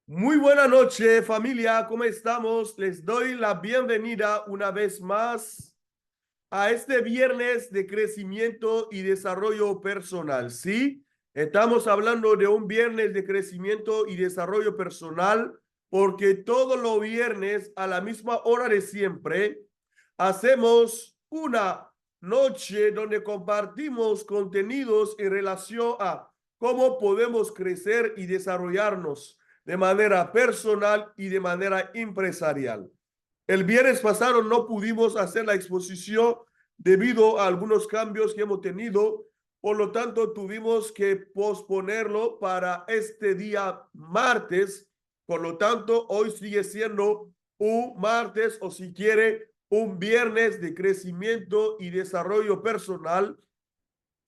Muy buena noche, familia. ¿Cómo estamos? Les doy la bienvenida una vez más a este viernes de crecimiento y desarrollo personal. Sí, estamos hablando de un viernes de crecimiento y desarrollo personal porque todos los viernes a la misma hora de siempre hacemos una noche donde compartimos contenidos en relación a cómo podemos crecer y desarrollarnos de manera personal y de manera empresarial. El viernes pasado no pudimos hacer la exposición debido a algunos cambios que hemos tenido, por lo tanto tuvimos que posponerlo para este día martes. Por lo tanto, hoy sigue siendo un martes o si quiere un viernes de crecimiento y desarrollo personal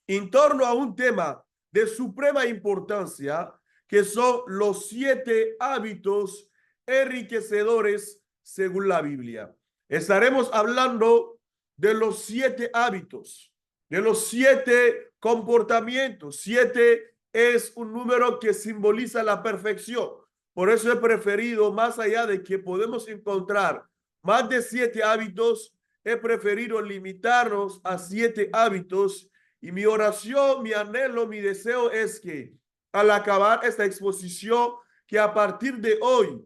en torno a un tema de suprema importancia que son los 7 hábitos enriquecedores según la Biblia. Estaremos hablando de los 7 hábitos, de los 7 comportamientos. 7 es un número que simboliza la perfección. Por eso he preferido, más allá de que podemos encontrar más de 7 hábitos, he preferido limitarnos a 7 hábitos. Y mi oración, mi anhelo, mi deseo es que al acabar esta exposición, que a partir de hoy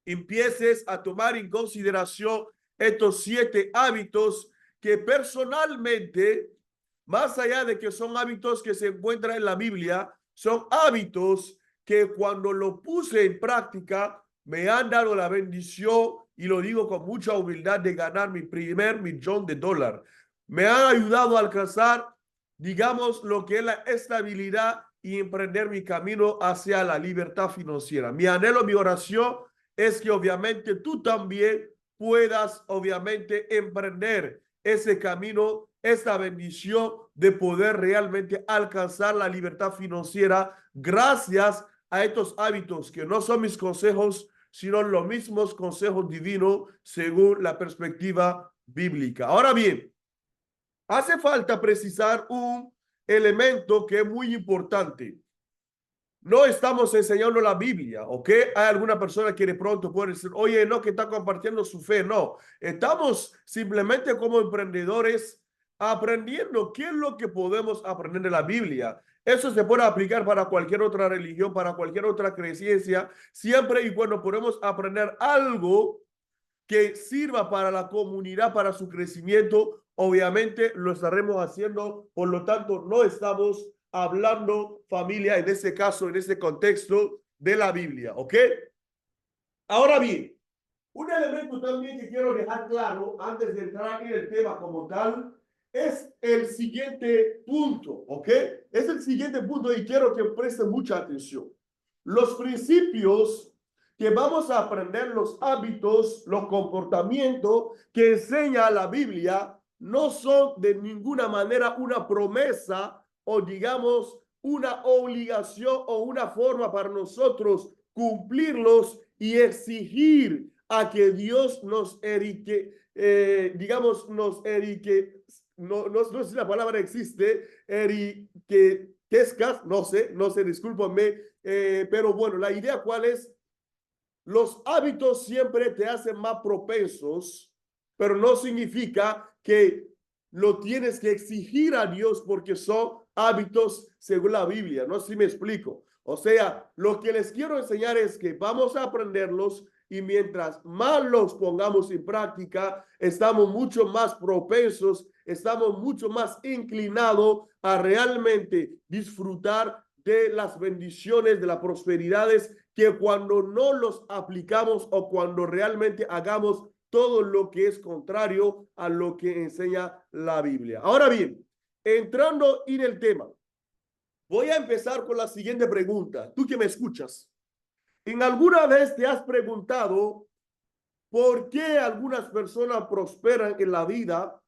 empieces a tomar en consideración estos 7 hábitos que personalmente, más allá de que son hábitos que se encuentran en la Biblia, son hábitos que cuando lo puse en práctica me han dado la bendición, y lo digo con mucha humildad, de ganar mi primer $1.000.000. Me han ayudado a alcanzar, digamos, lo que es la estabilidad y emprender mi camino hacia la libertad financiera. Mi anhelo, mi oración es que obviamente tú también puedas obviamente emprender ese camino, esta bendición de poder realmente alcanzar la libertad financiera gracias a estos hábitos que no son mis consejos, sino los mismos consejos divinos según la perspectiva bíblica. Ahora bien, hace falta precisar un elemento que es muy importante. No estamos enseñando la Biblia, ¿ok? Hay alguna persona que de pronto puede decir, oye, no, que está compartiendo su fe. No, estamos simplemente como emprendedores aprendiendo qué es lo que podemos aprender de la Biblia. Eso se puede aplicar para cualquier otra religión, para cualquier otra creencia, siempre y cuando podemos aprender algo que sirva para la comunidad, para su crecimiento, obviamente lo estaremos haciendo. Por lo tanto, no estamos hablando, familia, en este caso, en este contexto de la Biblia, ¿ok? Ahora bien, un elemento también que quiero dejar claro antes de entrar en el tema como tal es el siguiente punto, ¿ok? Es el siguiente punto y quiero que presten mucha atención. Los principios que vamos a aprender, los hábitos, los comportamientos que enseña la Biblia, no son de ninguna manera una promesa o digamos una obligación o una forma para nosotros cumplirlos y exigir a que Dios nos erique, digamos, nos erique, no sé si la palabra existe, eriquezcas, no sé, discúlpame, pero bueno, la idea cuál es, los hábitos siempre te hacen más propensos, pero no significa que lo tienes que exigir a Dios porque son hábitos según la Biblia. No sé si me explico. O sea, lo que les quiero enseñar es que vamos a aprenderlos y mientras más los pongamos en práctica, estamos mucho más propensos, estamos mucho más inclinados a realmente disfrutar de las bendiciones, de las prosperidades, que cuando no los aplicamos o cuando realmente hagamos todo lo que es contrario a lo que enseña la Biblia. Ahora bien, entrando en el tema, voy a empezar con la siguiente pregunta. Tú que me escuchas, ¿en alguna vez te has preguntado por qué algunas personas prosperan en la vida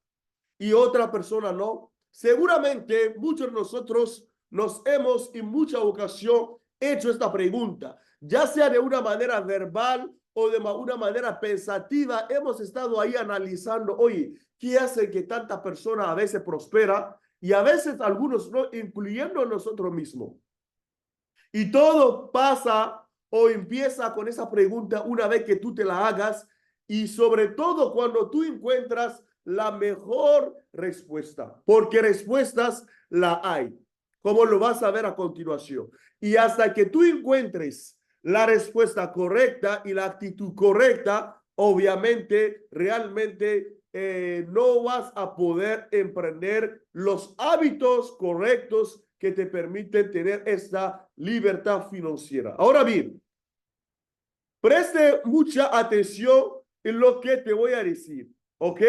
y otras personas no? Seguramente muchos de nosotros nos hemos en mucha ocasión hecho esta pregunta, ya sea de una manera verbal o de una manera pensativa. Hemos estado ahí analizando, oye, ¿qué hace que tanta persona a veces prospera y a veces algunos no, incluyendo nosotros mismos? Y todo pasa o empieza con esa pregunta una vez que tú te la hagas y sobre todo cuando tú encuentras la mejor respuesta, porque respuestas la hay, como lo vas a ver a continuación. Y hasta que tú encuentres la respuesta correcta y la actitud correcta, obviamente, realmente no vas a poder emprender los hábitos correctos que te permiten tener esta libertad financiera. Ahora bien, preste mucha atención en lo que te voy a decir, ¿ok?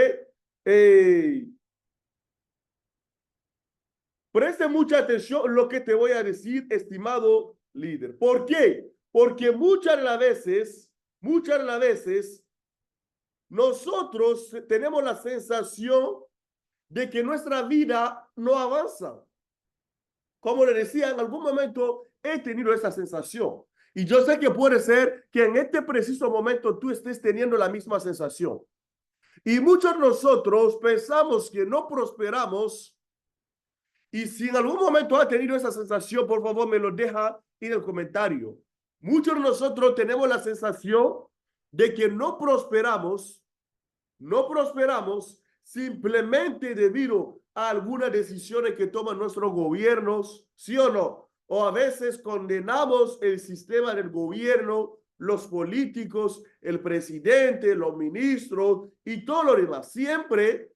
Preste mucha atención en lo que te voy a decir, estimado líder. ¿Por qué? Porque muchas de las veces, nosotros tenemos la sensación de que nuestra vida no avanza. Como le decía, en algún momento he tenido esa sensación. Y yo sé que puede ser que en este preciso momento tú estés teniendo la misma sensación. Y muchos de nosotros pensamos que no prosperamos. Y si en algún momento ha tenido esa sensación, por favor, me lo deja en el comentario. Muchos de nosotros tenemos la sensación de que no prosperamos simplemente debido a algunas decisiones que toman nuestros gobiernos, ¿sí o no? O a veces condenamos el sistema del gobierno, los políticos, el presidente, los ministros y todo lo demás. Siempre,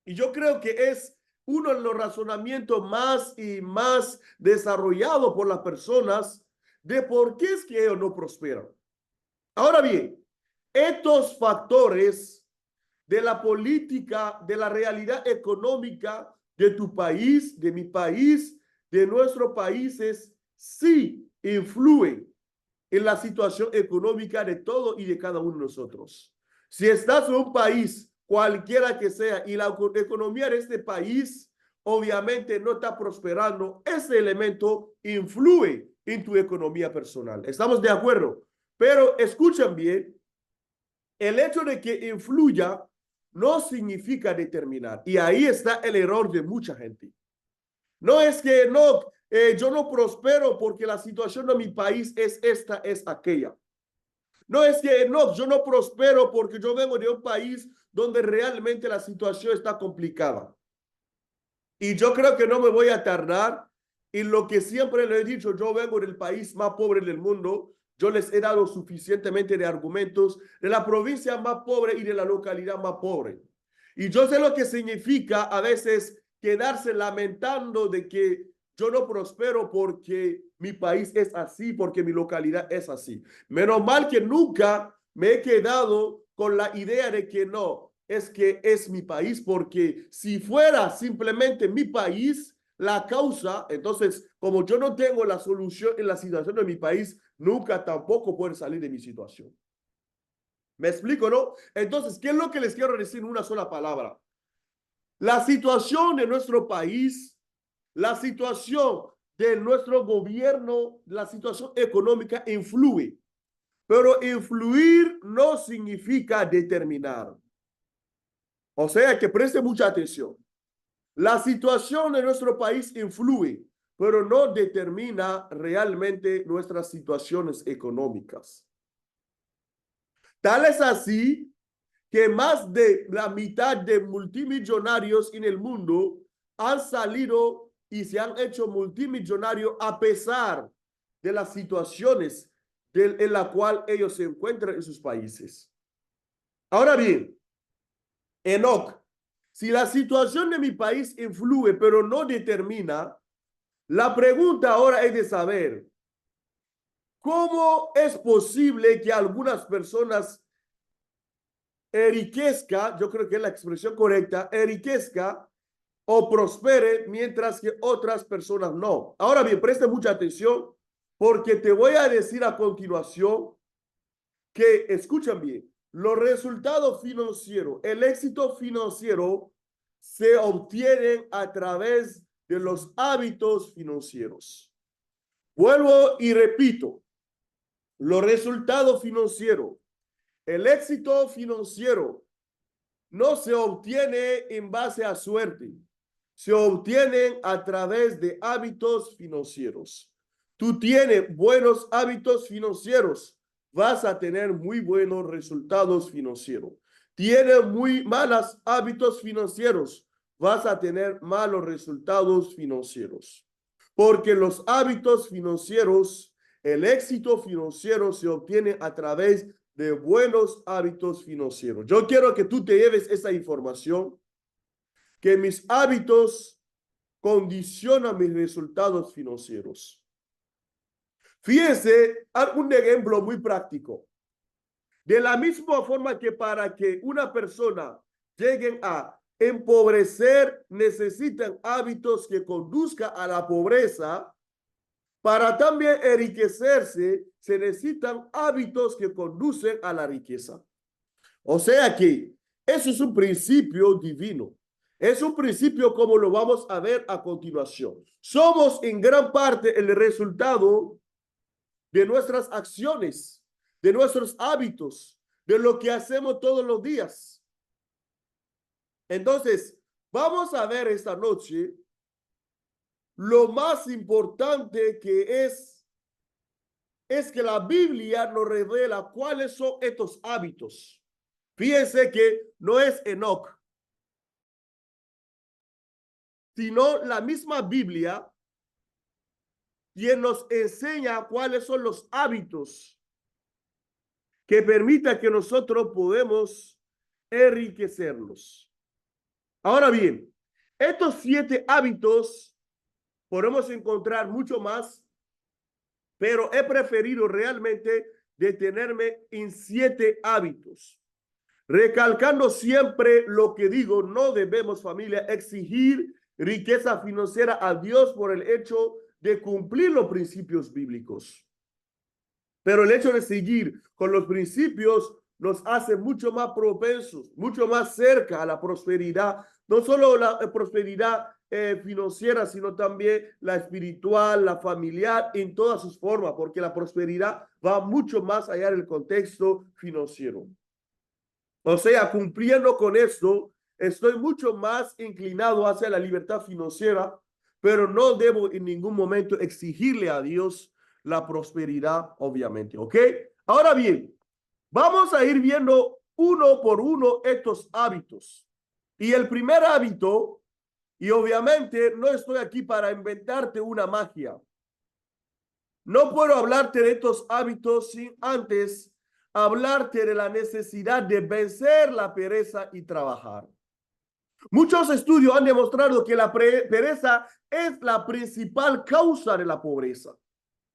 y yo creo que es uno de los razonamientos más y más desarrollados por las personas de por qué es que ellos no prosperan. Ahora bien, estos factores de la política, de la realidad económica de tu país, de mi país, de nuestros países, sí influyen en la situación económica de todo y de cada uno de nosotros. Si estás en un país, cualquiera que sea, y la economía de este país obviamente no está prosperando, ese elemento influye en tu economía personal. ¿Estamos de acuerdo? Pero escuchen bien, el hecho de que influya no significa determinar. Y ahí está el error de mucha gente. No es que no, yo no prospero porque la situación de mi país es esta, es aquella. No es que no, yo no prospero porque yo vengo de un país donde realmente la situación está complicada. Y yo creo que no me voy a tardar en lo que siempre le he dicho, yo vengo del país más pobre del mundo. Yo les he dado suficientemente de argumentos de la provincia más pobre y de la localidad más pobre. Y yo sé lo que significa a veces quedarse lamentando de que yo no prospero porque mi país es así, porque mi localidad es así. Menos mal que nunca me he quedado con la idea de que no, es que es mi país, porque si fuera simplemente mi país, la causa, entonces, como yo no tengo la solución en la situación de mi país, nunca tampoco puedo salir de mi situación. ¿Me explico, no? Entonces, ¿qué es lo que les quiero decir en una sola palabra? La situación de nuestro país, la situación de nuestro gobierno, la situación económica influye, pero influir no significa determinar. O sea, que preste mucha atención. La situación de nuestro país influye, pero no determina realmente nuestras situaciones económicas. Tal es así que más de la mitad de multimillonarios en el mundo han salido y se han hecho multimillonarios a pesar de las situaciones en la cual ellos se encuentran en sus países. Ahora bien, Enoch, si la situación de mi país influye pero no determina, la pregunta ahora es de saber, ¿cómo es posible que algunas personas enriquezca, yo creo que es la expresión correcta, enriquezca o prospere mientras que otras personas no? Ahora bien, preste mucha atención porque te voy a decir a continuación que, escuchan bien, los resultados financieros, el éxito financiero se obtienen a través de los hábitos financieros. Vuelvo y repito, los resultados financieros, el éxito financiero no se obtiene en base a suerte, se obtienen a través de hábitos financieros. tú tienes buenos hábitos financieros, vas a tener muy buenos resultados financieros. Tienes muy malos hábitos financieros, vas a tener malos resultados financieros. Porque los hábitos financieros, el éxito financiero se obtiene a través de buenos hábitos financieros. Yo quiero que tú te lleves esa información, que mis hábitos condicionan mis resultados financieros. Fíjense, un ejemplo muy práctico. De la misma forma que para que una persona llegue a empobrecer, necesitan hábitos que conduzcan a la pobreza. Para también enriquecerse, se necesitan hábitos que conducen a la riqueza. O sea que eso es un principio divino. Es un principio como lo vamos a ver a continuación. Somos en gran parte el resultado de nuestras acciones, de nuestros hábitos, de lo que hacemos todos los días. Entonces, vamos a ver esta noche lo más importante que es que la Biblia nos revela cuáles son estos hábitos. Fíjense que no es Enoc, sino la misma Biblia quien nos enseña cuáles son los hábitos que permita que nosotros podemos enriquecernos. Ahora bien, estos 7 hábitos podemos encontrar mucho más, pero he preferido realmente detenerme en 7 hábitos. Recalcando siempre lo que digo, no debemos, familia, exigir riqueza financiera a Dios por el hecho de cumplir los principios bíblicos. Pero el hecho de seguir con los principios nos hace mucho más propensos, mucho más cerca a la prosperidad, no solo la prosperidad financiera, sino también la espiritual, la familiar, en todas sus formas, porque la prosperidad va mucho más allá del contexto financiero. O sea, cumpliendo con esto, estoy mucho más inclinado hacia la libertad financiera, pero no debo en ningún momento exigirle a Dios la prosperidad, obviamente, ¿ok? Ahora bien, vamos a ir viendo uno por uno estos hábitos. Y el primer hábito, y obviamente no estoy aquí para inventarte una magia. No puedo hablarte de estos hábitos sin antes hablarte de la necesidad de vencer la pereza y trabajar. Muchos estudios han demostrado que la pereza es la principal causa de la pobreza.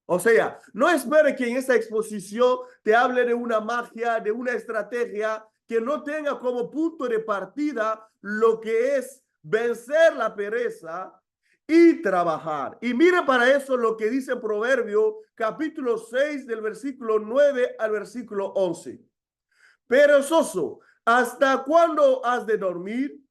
O sea, no espere que en esta exposición te hable de una magia, de una estrategia que no tenga como punto de partida lo que es vencer la pereza y trabajar. Y mire para eso lo que dice Proverbio capítulo 6 del versículo 9 al versículo 11. Perezoso, ¿hasta cuándo has de dormir?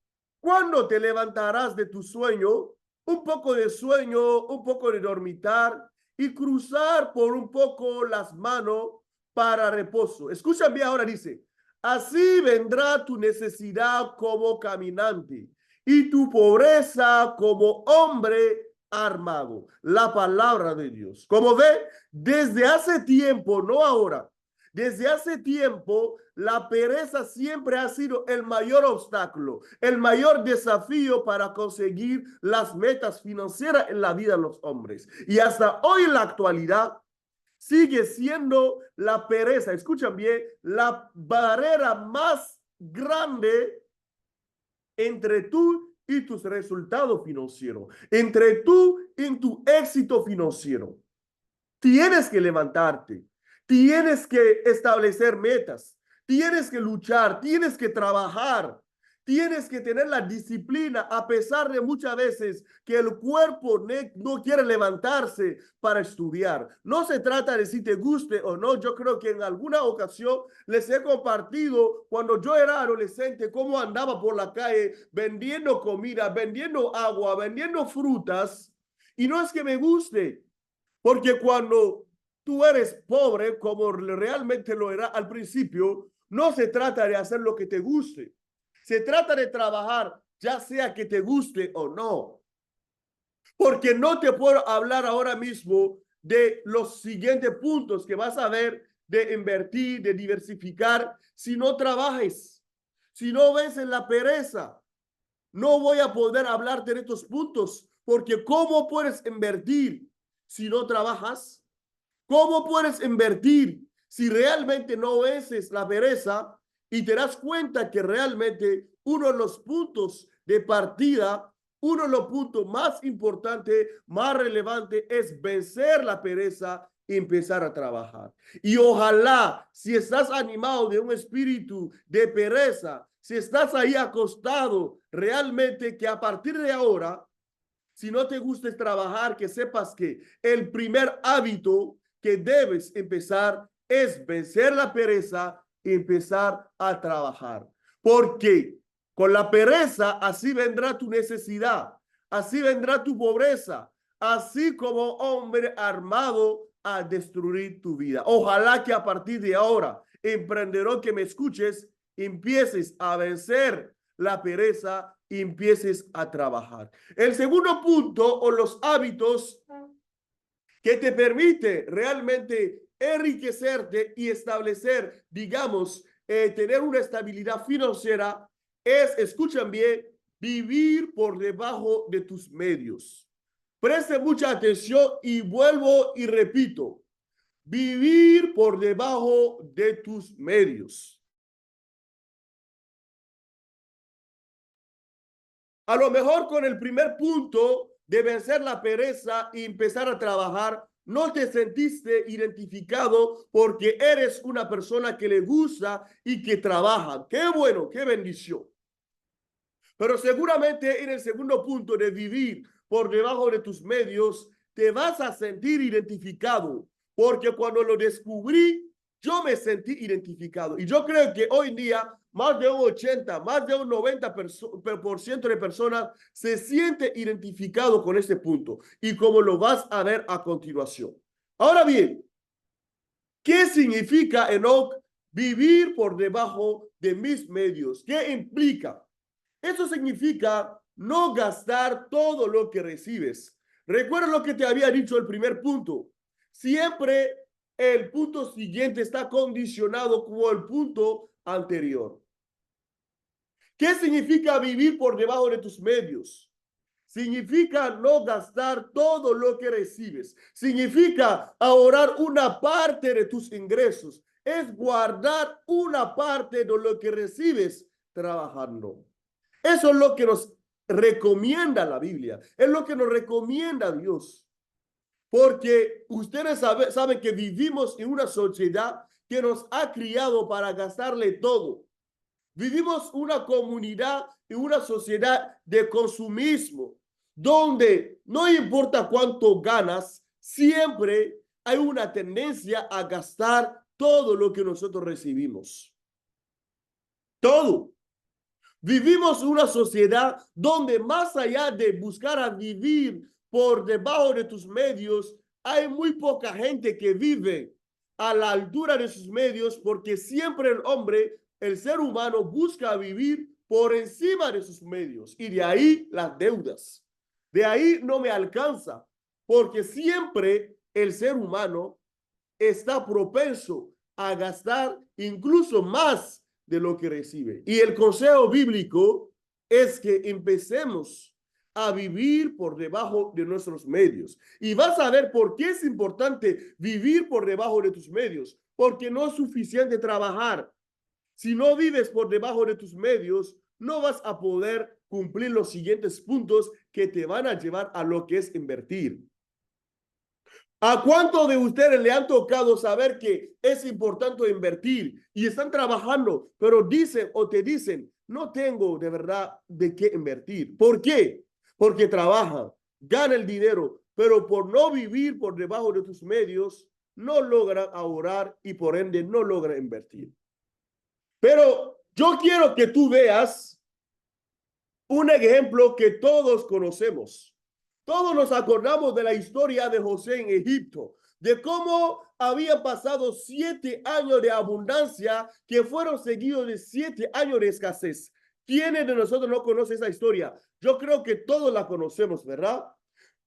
¿Cuándo te levantarás de tu sueño? Un poco de sueño, un poco de dormitar y cruzar por un poco las manos para reposo. Escuchen bien ahora, dice, así vendrá tu necesidad como caminante y tu pobreza como hombre armado. La palabra de Dios. Como ve, desde hace tiempo, no ahora, desde hace tiempo, la pereza siempre ha sido el mayor obstáculo, el mayor desafío para conseguir las metas financieras en la vida de los hombres. Y hasta hoy en la actualidad sigue siendo la pereza, escuchan bien, la barrera más grande entre tú y tus resultados financieros, entre tú y tu éxito financiero. Tienes que levantarte, tienes que establecer metas, tienes que luchar, tienes que trabajar, tienes que tener la disciplina a pesar de muchas veces que el cuerpo no quiere levantarse para estudiar. No se trata de si te guste o no. Yo creo que en alguna ocasión les he compartido cuando yo era adolescente cómo andaba por la calle vendiendo comida, vendiendo agua, vendiendo frutas. Y no es que me guste, porque cuando tú eres pobre, como realmente lo era al principio, no se trata de hacer lo que te guste. Se trata de trabajar, ya sea que te guste o no. Porque no te puedo hablar ahora mismo de los siguientes puntos que vas a ver de invertir, de diversificar, si no trabajes, si no vences la pereza. No voy a poder hablarte de estos puntos, porque ¿cómo puedes invertir si no trabajas? ¿Cómo puedes invertir si realmente no vences la pereza y te das cuenta que realmente uno de los puntos de partida, uno de los puntos más importantes, más relevantes es vencer la pereza y empezar a trabajar? Y ojalá, si estás animado de un espíritu de pereza, si estás ahí acostado, realmente que a partir de ahora, si no te gusta trabajar, que sepas que el primer hábito que debes empezar es vencer la pereza y empezar a trabajar. Porque con la pereza así vendrá tu necesidad, así vendrá tu pobreza, así como hombre armado a destruir tu vida. Ojalá que a partir de ahora, emprendedor que me escuches, empieces a vencer la pereza y empieces a trabajar. El segundo punto o los hábitos que te permite realmente enriquecerte y establecer, digamos, tener una estabilidad financiera es, escuchen bien, vivir por debajo de tus medios. Preste mucha atención y vuelvo y repito, vivir por debajo de tus medios. A lo mejor con el primer punto de vencer la pereza y empezar a trabajar, no te sentiste identificado porque eres una persona que le gusta y que trabaja. Qué bueno, qué bendición. Pero seguramente en el segundo punto de vivir por debajo de tus medios, te vas a sentir identificado, porque cuando lo descubrí, yo me sentí identificado. Y yo creo que hoy en día más de un 80, más de un 90% de personas se siente identificado con este punto. Y como lo vas a ver a continuación. Ahora bien, ¿qué significa, Enoch, vivir por debajo de mis medios? ¿Qué implica? Eso significa no gastar todo lo que recibes. Recuerda lo que te había dicho el primer punto. Siempre el punto siguiente está condicionado como el punto anterior. ¿Qué significa vivir por debajo de tus medios? Significa no gastar todo lo que recibes. Significa ahorrar una parte de tus ingresos. Es guardar una parte de lo que recibes trabajando. Eso es lo que nos recomienda la Biblia. Es lo que nos recomienda Dios. Porque ustedes saben que vivimos en una sociedad que nos ha criado para gastarle todo. Vivimos una comunidad y una sociedad de consumismo, donde no importa cuánto ganas, siempre hay una tendencia a gastar todo lo que nosotros recibimos. Todo. Vivimos una sociedad donde más allá de buscar a vivir por debajo de tus medios, hay muy poca gente que vive a la altura de sus medios, porque siempre el hombre, el ser humano, busca vivir por encima de sus medios, y de ahí las deudas. De ahí no me alcanza, porque siempre el ser humano está propenso a gastar incluso más de lo que recibe. Y el consejo bíblico es que empecemos a vivir por debajo de nuestros medios. Y vas a ver por qué es importante vivir por debajo de tus medios. Porque no es suficiente trabajar. Si no vives por debajo de tus medios, no vas a poder cumplir los siguientes puntos que te van a llevar a lo que es invertir. ¿A cuántos de ustedes le han tocado saber que es importante invertir y están trabajando, pero dicen o te dicen, no tengo de verdad de qué invertir? ¿Por qué? Porque trabajan, ganan el dinero, pero por no vivir por debajo de tus medios, no logran ahorrar y por ende no logran invertir. Pero yo quiero que tú veas un ejemplo que todos conocemos. Todos nos acordamos de la historia de José en Egipto, de cómo habían pasado 7 años de abundancia que fueron seguidos de 7 años de escasez. ¿Quiénes de nosotros no conocen esa historia? Yo creo que todos la conocemos, ¿verdad?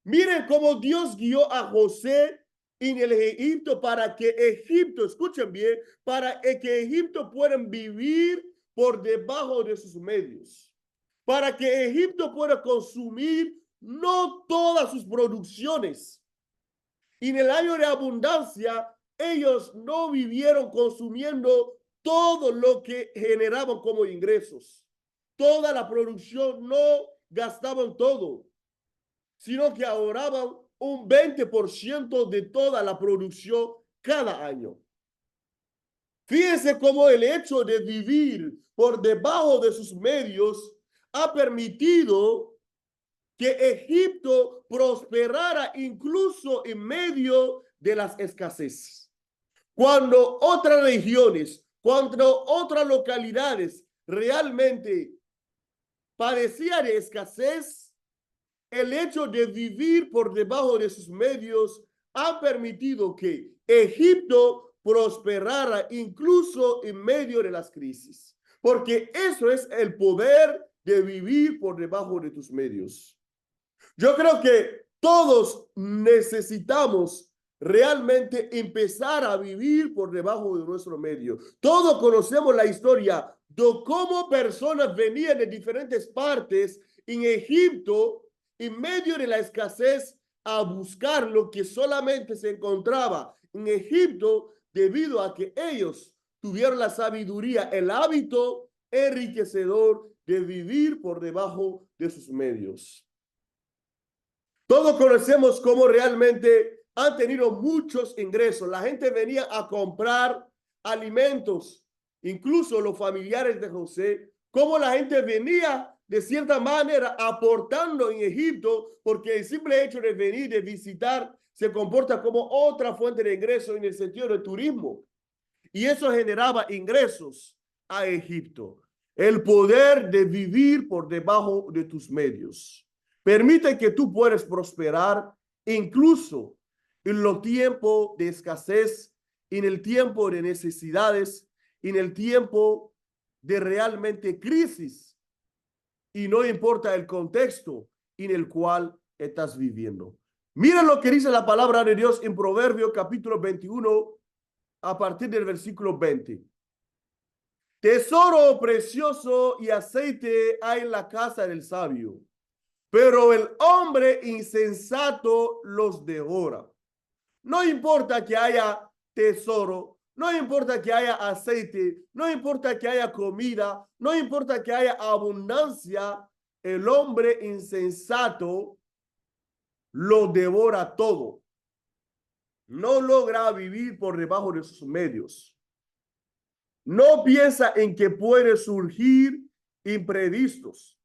Miren cómo Dios guió a José en el Egipto para que Egipto, escuchen bien, para que Egipto puedan vivir por debajo de sus medios, para que Egipto pueda consumir no todas sus producciones. Y en el año de abundancia, ellos no vivieron consumiendo todo lo que generaban como ingresos. Toda la producción no gastaban todo, sino que ahorraban un 20% de toda la producción cada año. Fíjense cómo el hecho de vivir por debajo de sus medios ha permitido que Egipto prosperara incluso en medio de las escaseces. Cuando otras regiones, cuando otras localidades realmente padecían de escasez, el hecho de vivir por debajo de sus medios ha permitido que Egipto prosperara incluso en medio de las crisis. Porque eso es el poder de vivir por debajo de tus medios. Yo creo que todos necesitamos realmente empezar a vivir por debajo de nuestro medio. Todos conocemos la historia de cómo personas venían de diferentes partes en Egipto en medio de la escasez a buscar lo que solamente se encontraba en Egipto debido a que ellos tuvieron la sabiduría, el hábito enriquecedor de vivir por debajo de sus medios. Todos conocemos cómo realmente han tenido muchos ingresos. La gente venía a comprar alimentos, incluso los familiares de José, cómo la gente venía de cierta manera aportando en Egipto, porque el simple hecho de venir, de visitar, se comporta como otra fuente de ingresos en el sentido de turismo. Y eso generaba ingresos a Egipto. El poder de vivir por debajo de tus medios permite que tú puedas prosperar incluso en los tiempos de escasez, en el tiempo de necesidades, en el tiempo de realmente crisis. Y no importa el contexto en el cual estás viviendo. Mira lo que dice la palabra de Dios en Proverbios capítulo 21 a partir del versículo 20. Tesoro precioso y aceite hay en la casa del sabio, pero el hombre insensato los devora. No importa que haya tesoro, no importa que haya aceite, no importa que haya comida, no importa que haya abundancia, el hombre insensato lo devora todo. No logra vivir por debajo de sus medios. No piensa en que puede surgir imprevistos.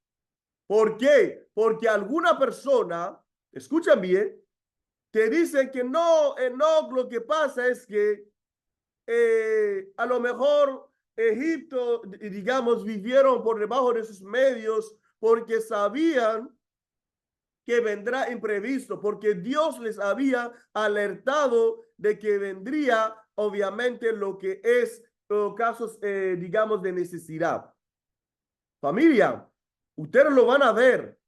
¿Por qué? Porque alguna persona, escuchan bien, te dice que no, lo que pasa es que a lo mejor Egipto, digamos, vivieron por debajo de sus medios porque sabían que vendrá imprevisto, porque Dios les había alertado de que vendría obviamente lo que es casos, digamos, de necesidad. Familia, ustedes lo van a ver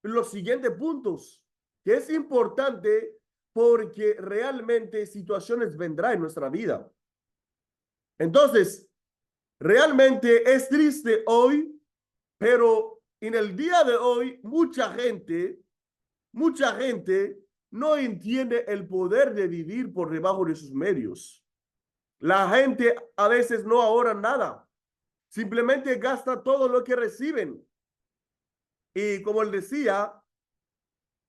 en los siguientes puntos, que es importante porque realmente situaciones vendrán en nuestra vida. Entonces, realmente es triste hoy, pero en el día de hoy mucha gente no entiende el poder de vivir por debajo de sus medios. La gente a veces no ahorra nada, simplemente gasta todo lo que reciben. Y como él decía,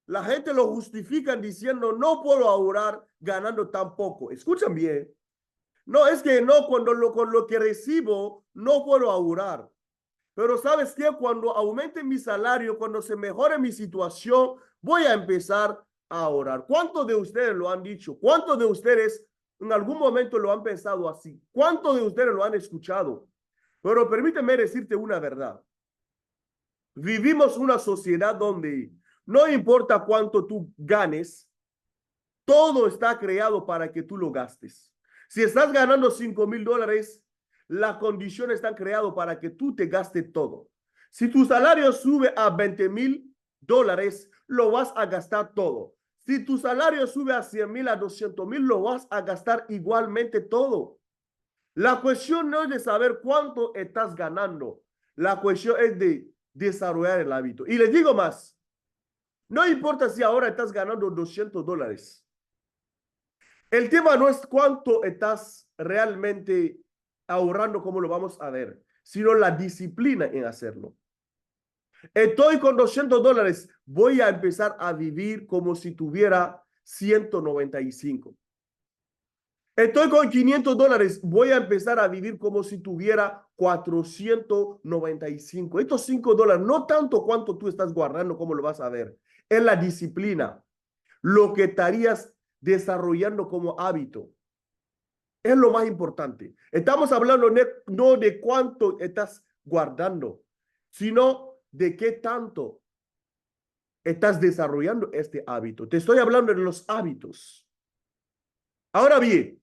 la gente lo justifican diciendo, no puedo ahorrar ganando tan poco. Escuchan bien. No, es que no, con lo que recibo, no puedo ahorrar. Pero ¿sabes qué? Cuando aumente mi salario, cuando se mejore mi situación, voy a empezar a ahorrar. ¿Cuántos de ustedes lo han dicho? ¿Cuántos de ustedes en algún momento lo han pensado así? ¿Cuántos de ustedes lo han escuchado? Pero permíteme decirte una verdad. Vivimos una sociedad donde no importa cuánto tú ganes, todo está creado para que tú lo gastes. Si estás ganando $5,000, las condiciones están creadas para que tú te gastes todo. Si tu salario sube a $20,000, lo vas a gastar todo. Si tu salario sube a 100,000, a 200,000, lo vas a gastar igualmente todo. La cuestión no es de saber cuánto estás ganando. La cuestión es de desarrollar el hábito. Y les digo más, no importa si ahora estás ganando $200. El tema no es cuánto estás realmente ahorrando, como lo vamos a ver, sino la disciplina en hacerlo. Estoy con $200, voy a empezar a vivir como si tuviera 195. Estoy con $500, voy a empezar a vivir como si tuviera 495. Estos $5, no tanto cuánto tú estás guardando, como lo vas a ver, es la disciplina, lo que estarías desarrollando como hábito. Es lo más importante. Estamos hablando no de cuánto estás guardando, sino de qué tanto estás desarrollando este hábito. Te estoy hablando de los hábitos. Ahora bien,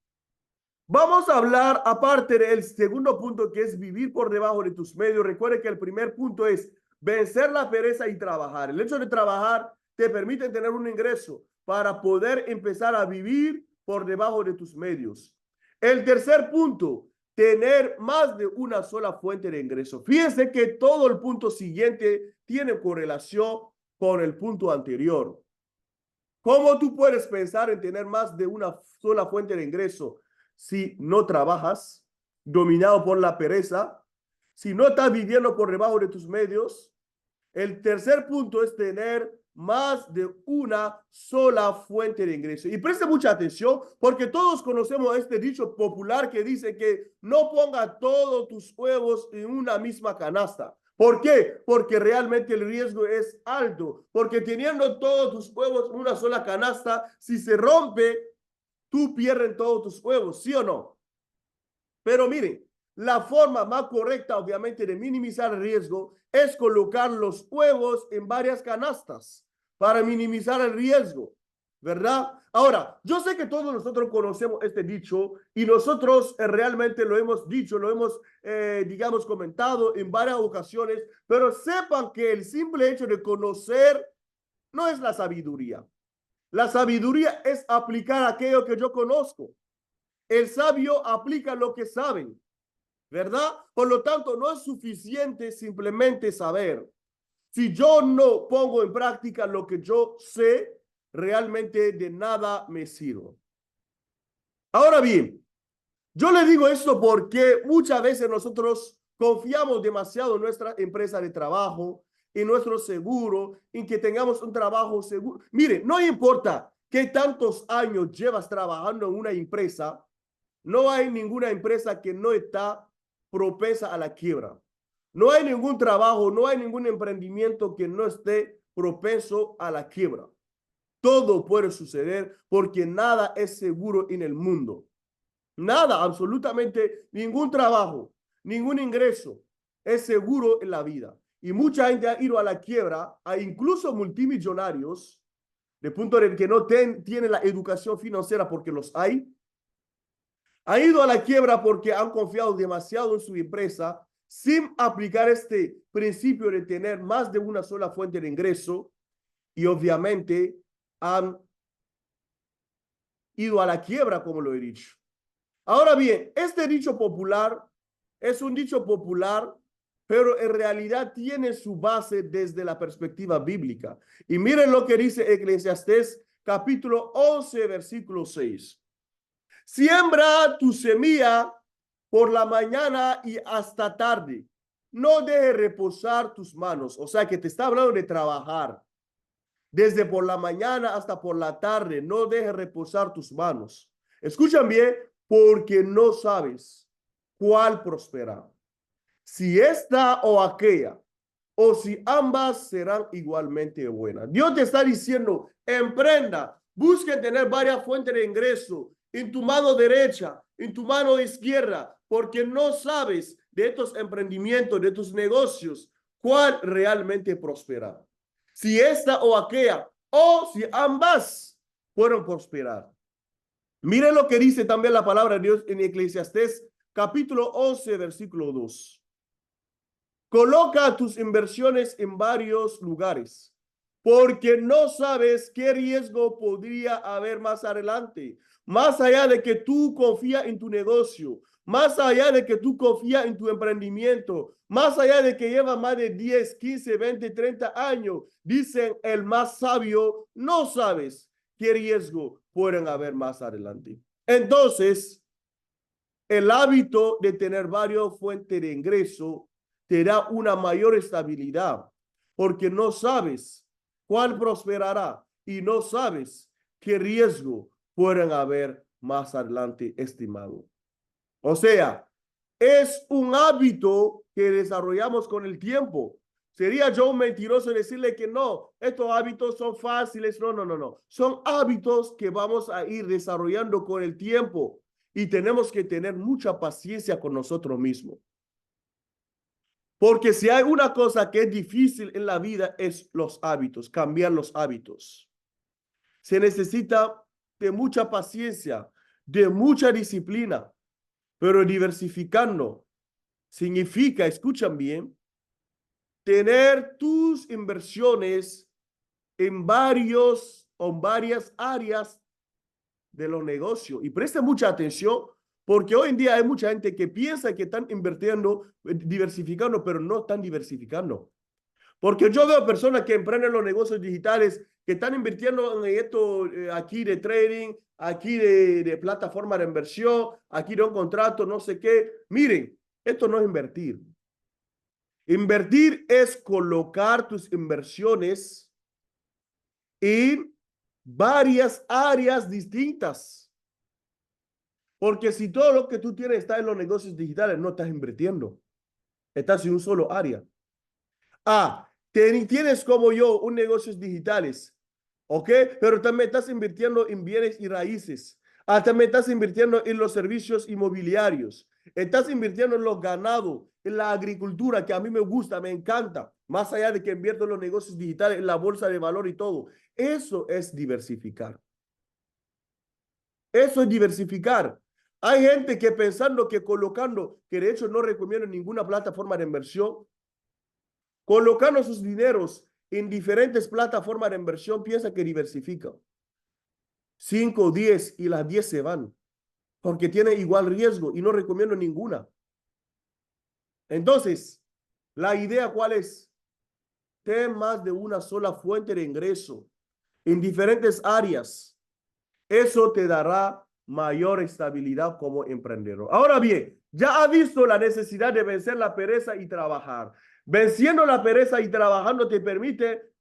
vamos a hablar aparte del segundo punto, que es vivir por debajo de tus medios. Recuerde que el primer punto es vencer la pereza y trabajar. El hecho de trabajar te permite tener un ingreso para poder empezar a vivir por debajo de tus medios. El tercer punto, tener más de una sola fuente de ingreso. Fíjense que todo el punto siguiente tiene correlación con el punto anterior. ¿Cómo tú puedes pensar en tener más de una sola fuente de ingreso si no trabajas, dominado por la pereza, si no estás viviendo por debajo de tus medios? El tercer punto es tener más de una sola fuente de ingreso. Y preste mucha atención, porque todos conocemos este dicho popular que dice que no ponga todos tus huevos en una misma canasta. ¿Por qué? Porque realmente el riesgo es alto. Porque teniendo todos tus huevos en una sola canasta, si se rompe, tú pierdes todos tus huevos, ¿sí o no? Pero miren, la forma más correcta, obviamente, de minimizar el riesgo es colocar los huevos en varias canastas para minimizar el riesgo, ¿verdad? Ahora, yo sé que todos nosotros conocemos este dicho y nosotros realmente lo hemos dicho, lo hemos, digamos, comentado en varias ocasiones, pero sepan que el simple hecho de conocer no es la sabiduría. La sabiduría es aplicar aquello que yo conozco. El sabio aplica lo que saben, ¿verdad? Por lo tanto, no es suficiente simplemente saber. Si yo no pongo en práctica lo que yo sé, realmente de nada me sirve. Ahora bien, yo le digo esto porque muchas veces nosotros confiamos demasiado en nuestra empresa de trabajo, en nuestro seguro, en que tengamos un trabajo seguro. Mire, no importa qué tantos años llevas trabajando en una empresa, no hay ninguna empresa que no está propensa a la quiebra. No hay ningún trabajo, no hay ningún emprendimiento que no esté propenso a la quiebra. Todo puede suceder porque nada es seguro en el mundo. Nada, absolutamente ningún trabajo, ningún ingreso es seguro en la vida. Y mucha gente ha ido a la quiebra, a incluso multimillonarios, de punto en el que no tienen la educación financiera, porque los hay. Han ido a la quiebra porque han confiado demasiado en su empresa sin aplicar este principio de tener más de una sola fuente de ingreso, y obviamente han ido a la quiebra, como lo he dicho. Ahora bien, este dicho popular es un dicho popular, pero en realidad tiene su base desde la perspectiva bíblica. Y miren lo que dice Eclesiastés capítulo 11, versículo 6. Siembra tu semilla por la mañana y hasta tarde. No dejes reposar tus manos. O sea que te está hablando de trabajar. Desde por la mañana hasta por la tarde. No dejes reposar tus manos. Escuchan bien, porque no sabes cuál prosperará. Si esta o aquella, o si ambas serán igualmente buenas. Dios te está diciendo, emprenda, busque tener varias fuentes de ingreso en tu mano derecha, en tu mano izquierda, porque no sabes de estos emprendimientos, de tus negocios, cuál realmente prosperará. Si esta o aquella, o si ambas pueden prosperar. Miren lo que dice también la palabra de Dios en Eclesiastés capítulo 11, versículo 2. Coloca tus inversiones en varios lugares porque no sabes qué riesgo podría haber más adelante. Más allá de que tú confías en tu negocio, más allá de que tú confías en tu emprendimiento, más allá de que lleva más de 10, 15, 20, 30 años, dicen el más sabio, no sabes qué riesgo pueden haber más adelante. Entonces, el hábito de tener varias fuentes de ingreso te da una mayor estabilidad, porque no sabes cuál prosperará y no sabes qué riesgo pueden haber más adelante, estimado. O sea, es un hábito que desarrollamos con el tiempo. Sería yo un mentiroso decirle que no, estos hábitos son fáciles. No, no, no, no. Son hábitos que vamos a ir desarrollando con el tiempo y tenemos que tener mucha paciencia con nosotros mismos. Porque si hay una cosa que es difícil en la vida es los hábitos, cambiar los hábitos. Se necesita de mucha paciencia, de mucha disciplina, pero diversificando significa, escuchan bien, tener tus inversiones en varias áreas de los negocios. Y preste mucha atención porque hoy en día hay mucha gente que piensa que están invirtiendo, diversificando, pero no están diversificando. Porque yo veo personas que emprenden los negocios digitales, que están invirtiendo en esto aquí de trading, aquí de plataforma de inversión, aquí de un contrato, no sé qué. Miren, esto no es invertir. Invertir es colocar tus inversiones en varias áreas distintas. Porque si todo lo que tú tienes está en los negocios digitales, no estás invirtiendo. Estás en un solo área. Ah, tienes como yo un negocios digitales, ¿ok? Pero también estás invirtiendo en bienes y raíces. Ah, también estás invirtiendo en los servicios inmobiliarios. Estás invirtiendo en los ganados, en la agricultura, que a mí me gusta, me encanta. Más allá de que invierto en los negocios digitales, en la bolsa de valor y todo. Eso es diversificar. Eso es diversificar. Hay gente que pensando que colocando, que de hecho no recomiendo ninguna plataforma de inversión, colocando sus dineros en diferentes plataformas de inversión, piensa que diversifica. 5, 10 y las 10 se van, porque tiene igual riesgo y no recomiendo ninguna. Entonces, la idea ¿cuál es? Ten más de una sola fuente de ingreso en diferentes áreas. Eso te dará mayor estabilidad como emprendedor. Ahora bien, ya ha visto la necesidad de vencer la pereza y trabajar. Venciendo la pereza y trabajando te permite,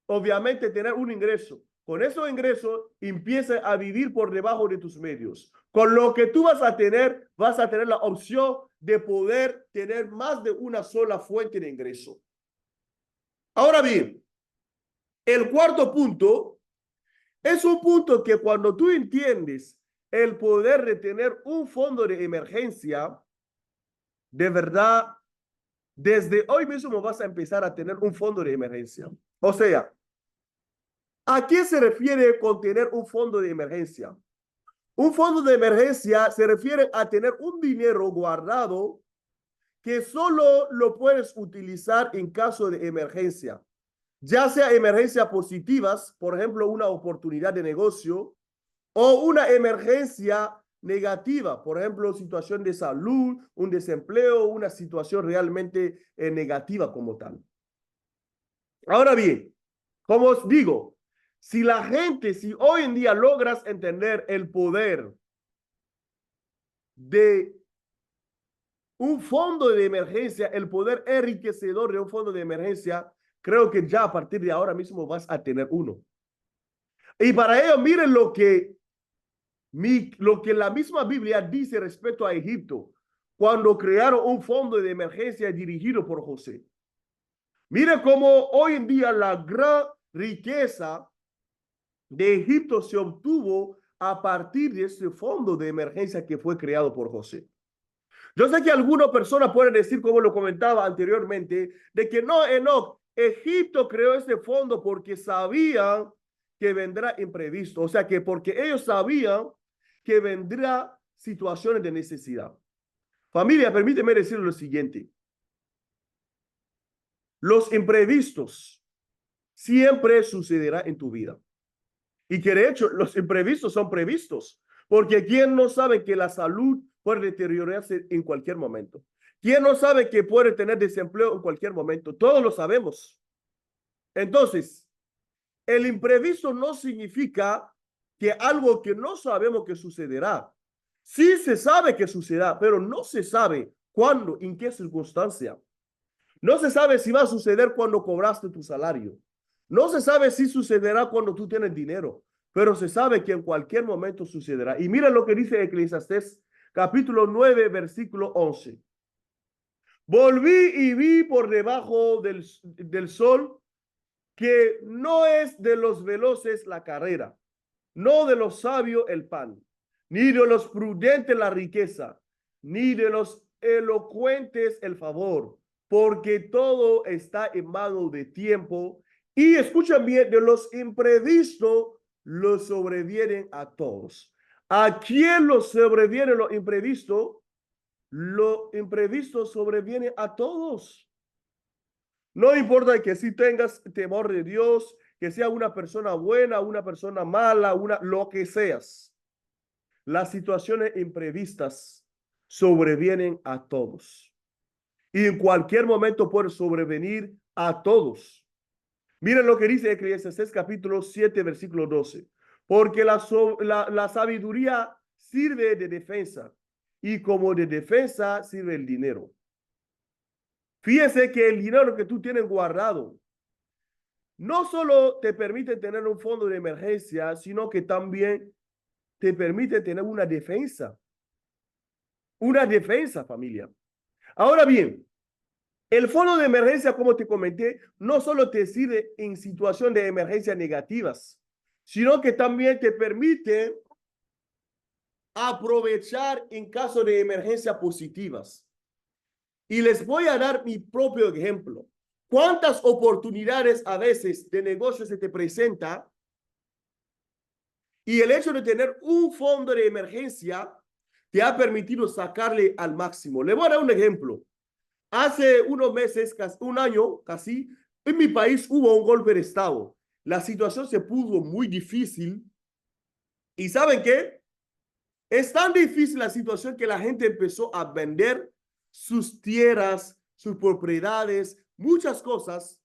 obviamente, tener un ingreso. Con esos ingresos, empieza a vivir por debajo de tus medios. Con lo que tú vas a tener la opción de poder tener más de una sola fuente de ingreso. Ahora bien, el cuarto punto es un punto que cuando tú entiendes el poder de tener un fondo de emergencia, de verdad, desde hoy mismo vas a empezar a tener un fondo de emergencia. O sea, ¿a qué se refiere con tener un fondo de emergencia? Un fondo de emergencia se refiere a tener un dinero guardado que solo lo puedes utilizar en caso de emergencia, ya sea emergencias positivas, por ejemplo, una oportunidad de negocio, o una emergencia negativa, por ejemplo, situación de salud, un desempleo, una situación realmente negativa como tal. Ahora bien, como os digo, si hoy en día logras entender el poder de un fondo de emergencia, el poder enriquecedor de un fondo de emergencia, creo que ya a partir de ahora mismo vas a tener uno. Y para ello, miren lo que la misma Biblia dice respecto a Egipto, cuando crearon un fondo de emergencia dirigido por José. Mire cómo hoy en día la gran riqueza de Egipto se obtuvo a partir de ese fondo de emergencia que fue creado por José. Yo sé que algunas personas pueden decir, como lo comentaba anteriormente, de que no, Enoch, Egipto creó ese fondo porque sabían que vendrá imprevisto. O sea, que porque ellos sabían que vendrá situaciones de necesidad. Familia, permíteme decir lo siguiente. Los imprevistos siempre sucederá en tu vida. Y que de hecho los imprevistos son previstos, porque ¿quién no sabe que la salud puede deteriorarse en cualquier momento? ¿Quién no sabe que puede tener desempleo en cualquier momento? Todos lo sabemos. Entonces, el imprevisto no significa que algo que no sabemos que sucederá. Sí se sabe que sucederá, pero no se sabe cuándo, en qué circunstancia. No se sabe si va a suceder cuando cobraste tu salario. No se sabe si sucederá cuando tú tienes dinero, pero se sabe que en cualquier momento sucederá. Y mira lo que dice Eclesiastés, capítulo 9, versículo 11. Volví y vi por debajo del sol que no es de los veloces la carrera, no de los sabios el pan, ni de los prudentes la riqueza, ni de los elocuentes el favor, porque todo está en mano de tiempo. Y escuchen bien, de los imprevistos los sobrevienen a todos. ¿A quién los sobrevienen los imprevistos? Lo imprevisto sobreviene a todos. No importa que si tengas temor de Dios, que sea una persona buena, una persona mala, lo que seas. Las situaciones imprevistas sobrevienen a todos. Y en cualquier momento puede sobrevenir a todos. Miren lo que dice Eclesiastés capítulo 7, versículo 12. Porque la sabiduría sirve de defensa y como de defensa sirve el dinero. Fíjese que el dinero que tú tienes guardado no solo te permite tener un fondo de emergencia, sino que también te permite tener una defensa. Una defensa, familia. Ahora bien, el fondo de emergencia, como te comenté, no solo te sirve en situación de emergencia negativas, sino que también te permite aprovechar en caso de emergencia positivas. Y les voy a dar mi propio ejemplo. ¿Cuántas oportunidades a veces de negocio se te presenta? Y el hecho de tener un fondo de emergencia te ha permitido sacarle al máximo. Le voy a dar un ejemplo. Hace unos meses, casi un año casi, en mi país hubo un golpe de Estado. La situación se puso muy difícil. ¿Y saben qué? Es tan difícil la situación que la gente empezó a vender sus tierras, sus propiedades, muchas cosas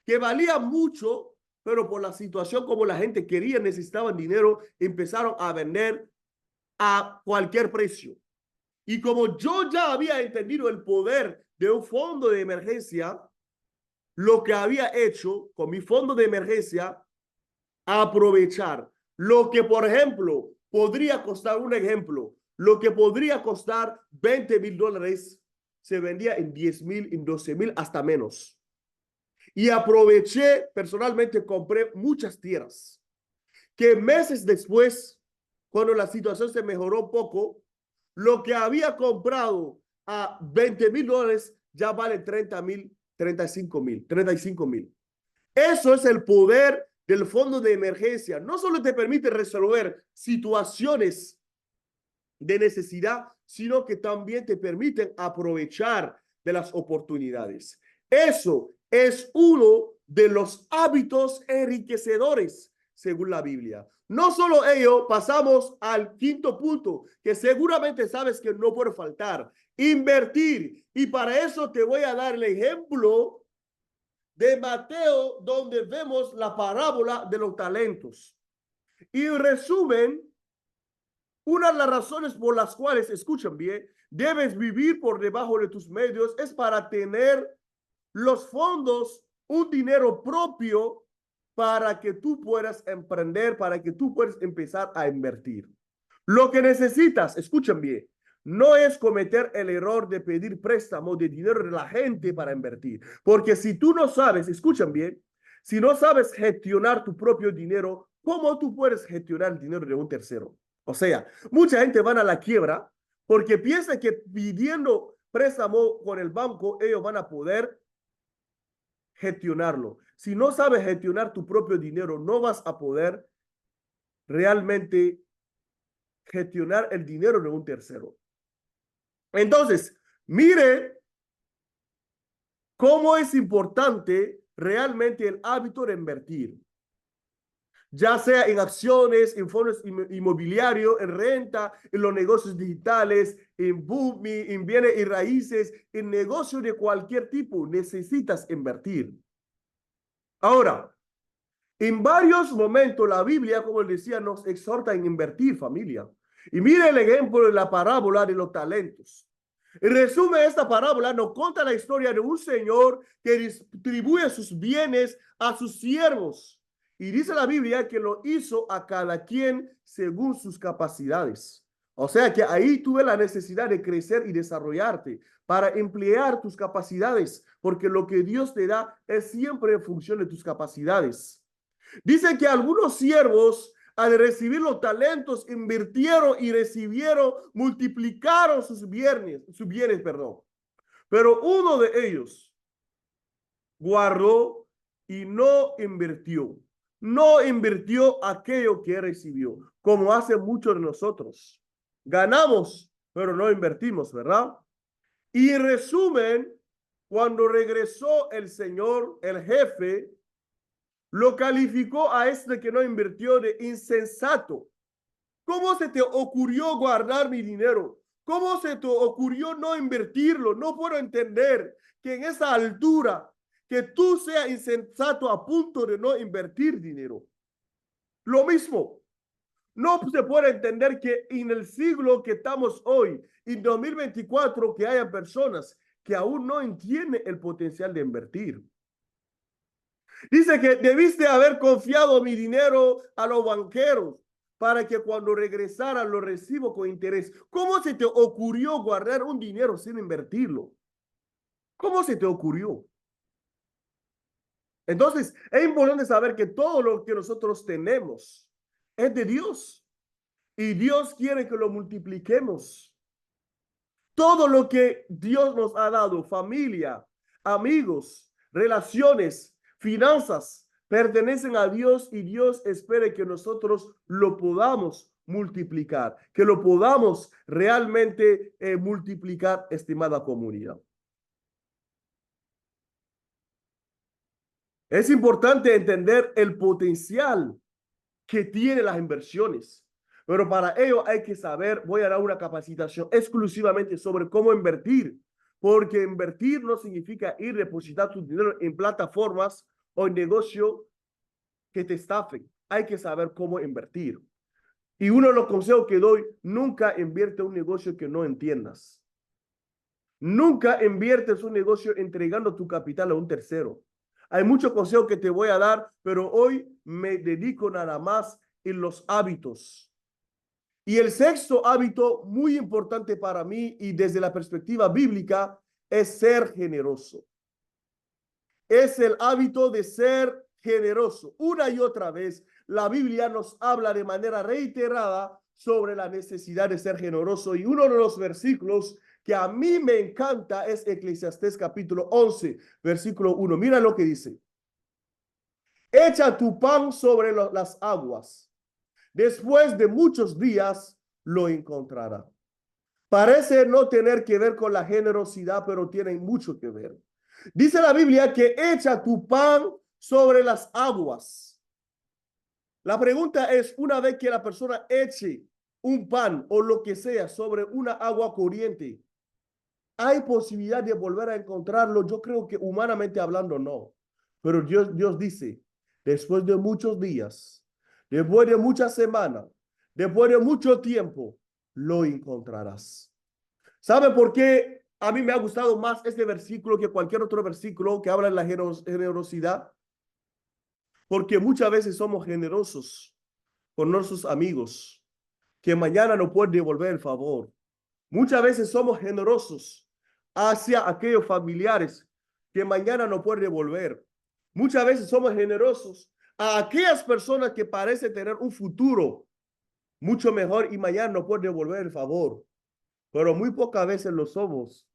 que valían mucho, pero por la situación como la gente quería, necesitaban dinero, empezaron a vender a cualquier precio. Y como yo ya había entendido el poder de un fondo de emergencia, lo que había hecho con mi fondo de emergencia, aprovechar lo que, por ejemplo, podría costar, un ejemplo, lo que podría costar $20,000, se vendía en 10,000, en 12,000, hasta menos. Y aproveché, personalmente compré muchas tierras, que meses después, cuando la situación se mejoró un poco, lo que había comprado a $20,000 ya vale 30,000, 35,000, 35,000. Eso es el poder del fondo de emergencia. No solo te permite resolver situaciones de necesidad, sino que también te permiten aprovechar de las oportunidades. Eso es uno de los hábitos enriquecedores, según la Biblia. No solo ello, pasamos al quinto punto, que seguramente sabes que no puede faltar: invertir. Y para eso te voy a dar el ejemplo de Mateo, donde vemos la parábola de los talentos. Y en resumen, una de las razones por las cuales, escuchen bien, debes vivir por debajo de tus medios es para tener los fondos, un dinero propio para que tú puedas emprender, para que tú puedas empezar a invertir. Lo que necesitas, escuchen bien, no es cometer el error de pedir préstamo de dinero de la gente para invertir. Porque si tú no sabes, escuchen bien, si no sabes gestionar tu propio dinero, ¿cómo tú puedes gestionar el dinero de un tercero? O sea, mucha gente van a la quiebra porque piensa que pidiendo préstamo con el banco, ellos van a poder gestionarlo. Si no sabes gestionar tu propio dinero, no vas a poder realmente gestionar el dinero de un tercero. Entonces, mire cómo es importante realmente el hábito de invertir, ya sea en acciones, en fondos inmobiliarios, en renta, en los negocios digitales, en booming, en bienes y raíces, en negocios de cualquier tipo, necesitas invertir. Ahora, en varios momentos la Biblia, como les decía, nos exhorta en invertir, familia. Y mire el ejemplo de la parábola de los talentos. En resumen, esta parábola nos cuenta la historia de un señor que distribuye sus bienes a sus siervos. Y dice la Biblia que lo hizo a cada quien según sus capacidades. O sea que ahí tuve la necesidad de crecer y desarrollarte para emplear tus capacidades, porque lo que Dios te da es siempre en función de tus capacidades. Dice que algunos siervos, al recibir los talentos, invirtieron y recibieron, multiplicaron sus bienes, perdón. Pero uno de ellos guardó y no invirtió. No invirtió aquello que recibió, como hace muchos de nosotros. Ganamos, pero no invertimos, ¿verdad? Y en resumen, cuando regresó el señor, el jefe, lo calificó a este que no invirtió de insensato. ¿Cómo se te ocurrió guardar mi dinero? ¿Cómo se te ocurrió no invertirlo? No puedo entender que en esa altura, que tú seas insensato a punto de no invertir dinero. Lo mismo, no se puede entender que en el siglo que estamos hoy, en 2024, que haya personas que aún no entienden el potencial de invertir. Dice que debiste haber confiado mi dinero a los banqueros para que cuando regresara lo recibo con interés. ¿Cómo se te ocurrió guardar un dinero sin invertirlo? ¿Cómo se te ocurrió? Entonces, es importante saber que todo lo que nosotros tenemos es de Dios y Dios quiere que lo multipliquemos. Todo lo que Dios nos ha dado, familia, amigos, relaciones, finanzas, pertenecen a Dios y Dios espera que nosotros lo podamos multiplicar, que lo podamos realmente multiplicar, estimada comunidad. Es importante entender el potencial que tienen las inversiones. Pero para ello hay que saber, voy a dar una capacitación exclusivamente sobre cómo invertir, porque invertir no significa ir a depositar tu dinero en plataformas o en negocio que te estafen. Hay que saber cómo invertir. Y uno de los consejos que doy, nunca invierte un negocio que no entiendas. Nunca inviertes un negocio entregando tu capital a un tercero. Hay muchos consejos que te voy a dar, pero hoy me dedico nada más en los hábitos. Y el sexto hábito, muy importante para mí y desde la perspectiva bíblica, es ser generoso. Es el hábito de ser generoso. Una y otra vez, la Biblia nos habla de manera reiterada sobre la necesidad de ser generoso. Y uno de los versículos que a mí me encanta es Eclesiastés capítulo 11, versículo 1. Mira lo que dice. Echa tu pan sobre las aguas. Después de muchos días lo encontrará. Parece no tener que ver con la generosidad, pero tiene mucho que ver. Dice la Biblia que echa tu pan sobre las aguas. La pregunta es, una vez que la persona eche un pan o lo que sea sobre una agua corriente, ¿hay posibilidad de volver a encontrarlo? Yo creo que humanamente hablando no. Pero Dios dice, después de muchos días, después de muchas semanas, después de mucho tiempo, lo encontrarás. ¿Sabe por qué a mí me ha gustado más este versículo que cualquier otro versículo que habla de la generosidad? Porque muchas veces somos generosos con nuestros amigos, que mañana no pueden devolver el favor. Muchas veces somos generosos hacia aquellos familiares que mañana no pueden devolver. Muchas veces somos generosos a aquellas personas que parecen tener un futuro mucho mejor y mañana no pueden devolver el favor. Pero muy pocas veces lo somos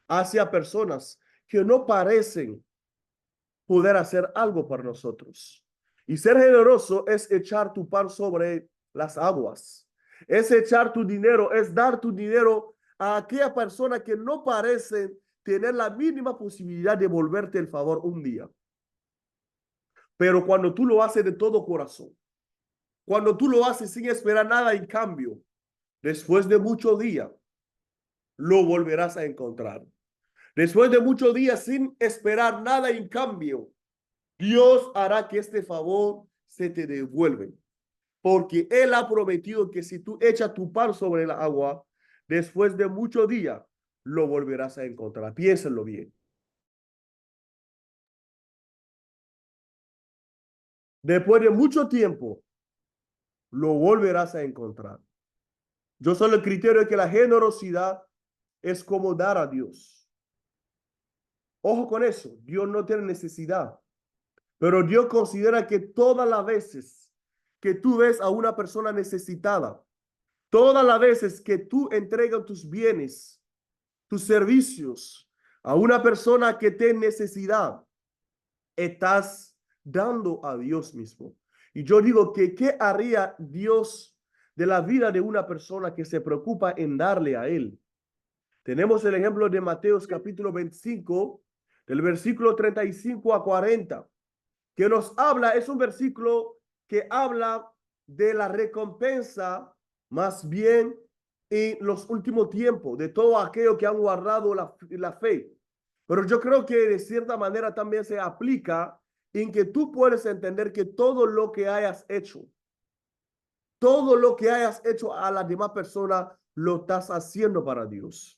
hacia personas que no parecen poder hacer algo para nosotros. Y ser generoso es echar tu pan sobre las aguas. Es echar tu dinero, es dar tu dinero a aquella persona que no parecen tener la mínima posibilidad de devolverte el favor un día. Pero cuando tú lo haces de todo corazón, cuando tú lo haces sin esperar nada en cambio, después de muchos días, lo volverás a encontrar. Después de muchos días sin esperar nada en cambio, Dios hará que este favor se te devuelva. Porque Él ha prometido que si tú echas tu pan sobre el agua, después de muchos días, lo volverás a encontrar. Piénsenlo bien. Después de mucho tiempo, lo volverás a encontrar. Yo soy el criterio de que la generosidad es como dar a Dios. Ojo con eso, Dios no tiene necesidad, pero Dios considera que todas las veces que tú ves a una persona necesitada, todas las veces que tú entregas tus bienes, tus servicios a una persona que tiene necesidad, estás dando a Dios mismo. Y yo digo que ¿qué haría Dios de la vida de una persona que se preocupa en darle a Él? Tenemos el ejemplo de Mateo capítulo 25, del versículo 35 a 40, que nos habla, es un versículo que habla de la recompensa, más bien en los últimos tiempos, de todo aquello que han guardado la fe. Pero yo creo que de cierta manera también se aplica en que tú puedes entender que todo lo que hayas hecho a las demás personas, lo estás haciendo para Dios.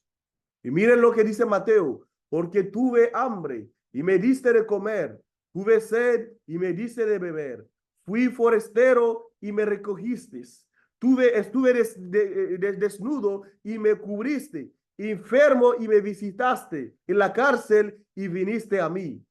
Y miren lo que dice Mateo, porque tuve hambre y me diste de comer, tuve sed y me diste de beber, fui forastero y me recogiste, estuve desnudo y me cubriste, enfermo y me visitaste, en la cárcel y viniste a mí.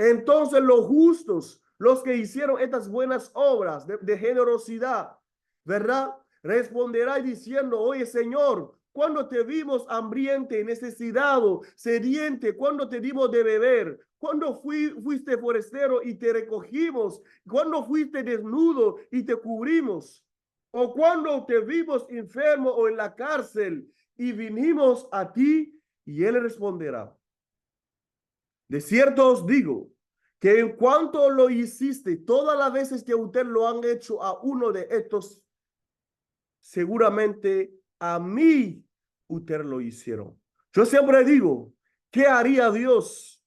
Entonces los justos, los que hicieron estas buenas obras de generosidad, ¿verdad? Responderá diciendo, oye Señor, cuando te vimos hambriente, necesitado, sediente, cuando te dimos de beber, cuando fuiste forastero y te recogimos, cuando fuiste desnudo y te cubrimos, o cuando te vimos enfermo o en la cárcel y vinimos a ti. Y él responderá, de cierto os digo, que en cuanto lo hiciste, todas las veces que usted lo han hecho a uno de estos, seguramente a mí usted lo hicieron. Yo siempre digo, ¿qué haría Dios?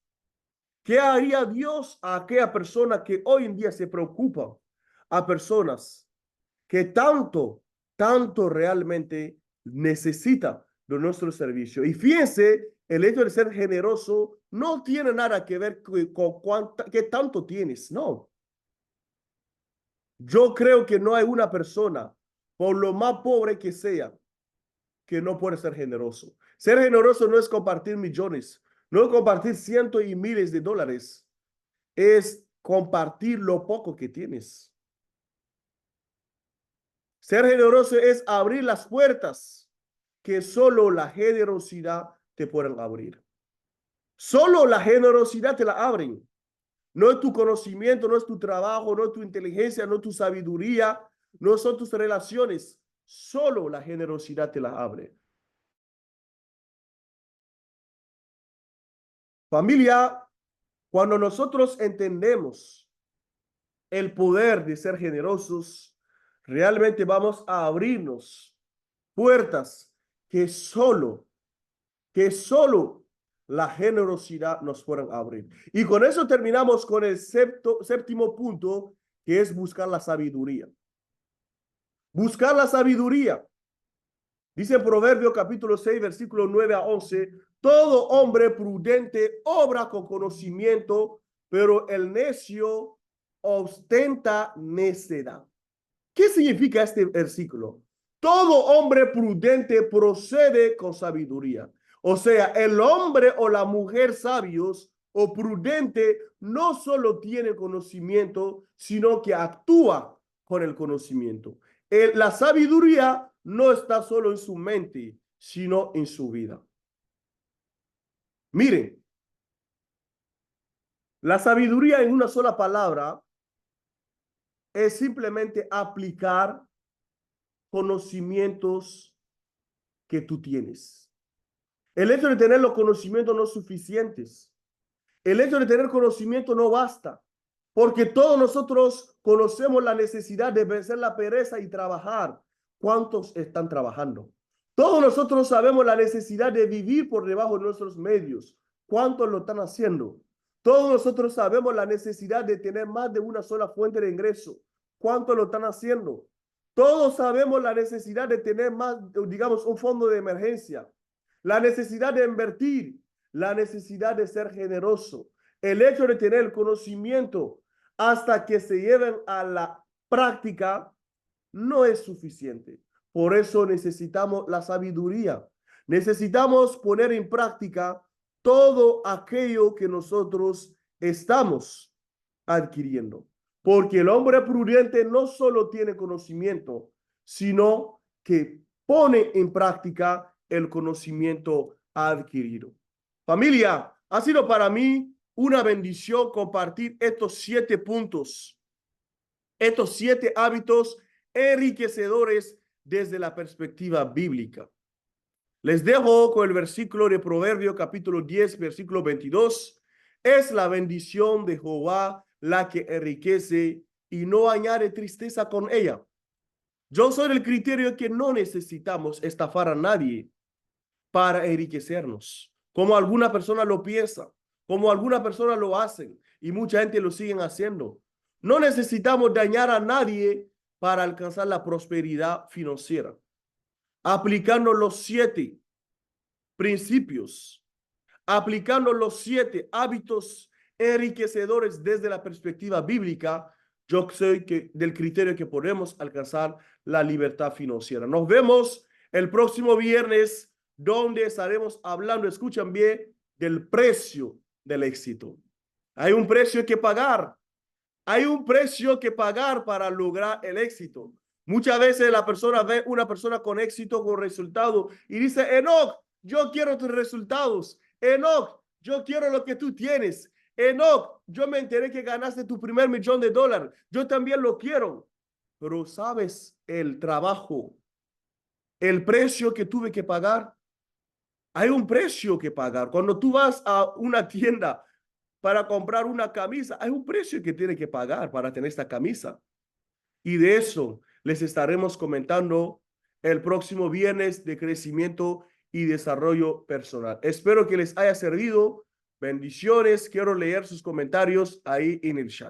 ¿Qué haría Dios a aquella persona que hoy en día se preocupa? A personas que tanto realmente necesita de nuestro servicio. Y fíjense, el hecho de ser generoso no tiene nada que ver con qué tanto tienes, no. Yo creo que no hay una persona, por lo más pobre que sea, que no puede ser generoso. Ser generoso no es compartir millones, no es compartir cientos y miles de dólares, es compartir lo poco que tienes. Ser generoso es abrir las puertas que solo la generosidad te pueden abrir. Solo la generosidad te la abren. No es tu conocimiento, no es tu trabajo, no es tu inteligencia, no es tu sabiduría, no son tus relaciones. Solo la generosidad te la abre. Familia, cuando nosotros entendemos el poder de ser generosos, realmente vamos a abrirnos puertas que solo la generosidad nos pueden abrir. Y con eso terminamos con el séptimo punto, que es buscar la sabiduría. Buscar la sabiduría. Dice en Proverbio capítulo 6, versículo 9 a 11, todo hombre prudente obra con conocimiento, pero el necio ostenta necedad. ¿Qué significa este versículo? Todo hombre prudente procede con sabiduría. O sea, el hombre o la mujer sabios o prudente no solo tiene conocimiento, sino que actúa con el conocimiento. La sabiduría no está solo en su mente, sino en su vida. Miren, la sabiduría en una sola palabra es simplemente aplicar conocimientos que tú tienes. El hecho de tener los conocimientos no es suficientes. El hecho de tener conocimiento no basta. Porque todos nosotros conocemos la necesidad de vencer la pereza y trabajar. ¿Cuántos están trabajando? Todos nosotros sabemos la necesidad de vivir por debajo de nuestros medios. ¿Cuántos lo están haciendo? Todos nosotros sabemos la necesidad de tener más de una sola fuente de ingreso. ¿Cuántos lo están haciendo? Todos sabemos la necesidad de tener más, digamos, un fondo de emergencia. La necesidad de invertir. La necesidad de ser generoso. El hecho de tener el conocimiento hasta que se lleven a la práctica no es suficiente. Por eso necesitamos la sabiduría. Necesitamos poner en práctica todo aquello que nosotros estamos adquiriendo. Porque el hombre prudente no solo tiene conocimiento, sino que pone en práctica el conocimiento adquirido. Familia, ha sido para mí una bendición compartir estos 7 puntos, estos 7 hábitos enriquecedores desde la perspectiva bíblica. Les dejo con el versículo de Proverbio capítulo 10, versículo 22. Es la bendición de Jehová la que enriquece y no añade tristeza con ella. Yo soy del criterio que no necesitamos estafar a nadie para enriquecernos, como alguna persona lo piensa, como alguna persona lo hacen y mucha gente lo siguen haciendo. No necesitamos dañar a nadie para alcanzar la prosperidad financiera. Aplicando los 7 principios, aplicando los 7 hábitos enriquecedores desde la perspectiva bíblica, yo soy del criterio que podemos alcanzar la libertad financiera. Nos vemos el próximo viernes, donde estaremos hablando, escuchan bien, del precio del éxito. Hay un precio que pagar. Hay un precio que pagar para lograr el éxito. Muchas veces la persona ve una persona con éxito, con resultado, y dice, Enoch, yo quiero tus resultados. Enoch, yo quiero lo que tú tienes. Enoch, yo me enteré que ganaste tu primer $1,000,000. Yo también lo quiero. Pero ¿sabes el trabajo, el precio que tuve que pagar? Hay un precio que pagar. Cuando tú vas a una tienda para comprar una camisa, hay un precio que tiene que pagar para tener esta camisa. Y de eso les estaremos comentando el próximo viernes de crecimiento y desarrollo personal. Espero que les haya servido. Bendiciones. Quiero leer sus comentarios ahí en el chat.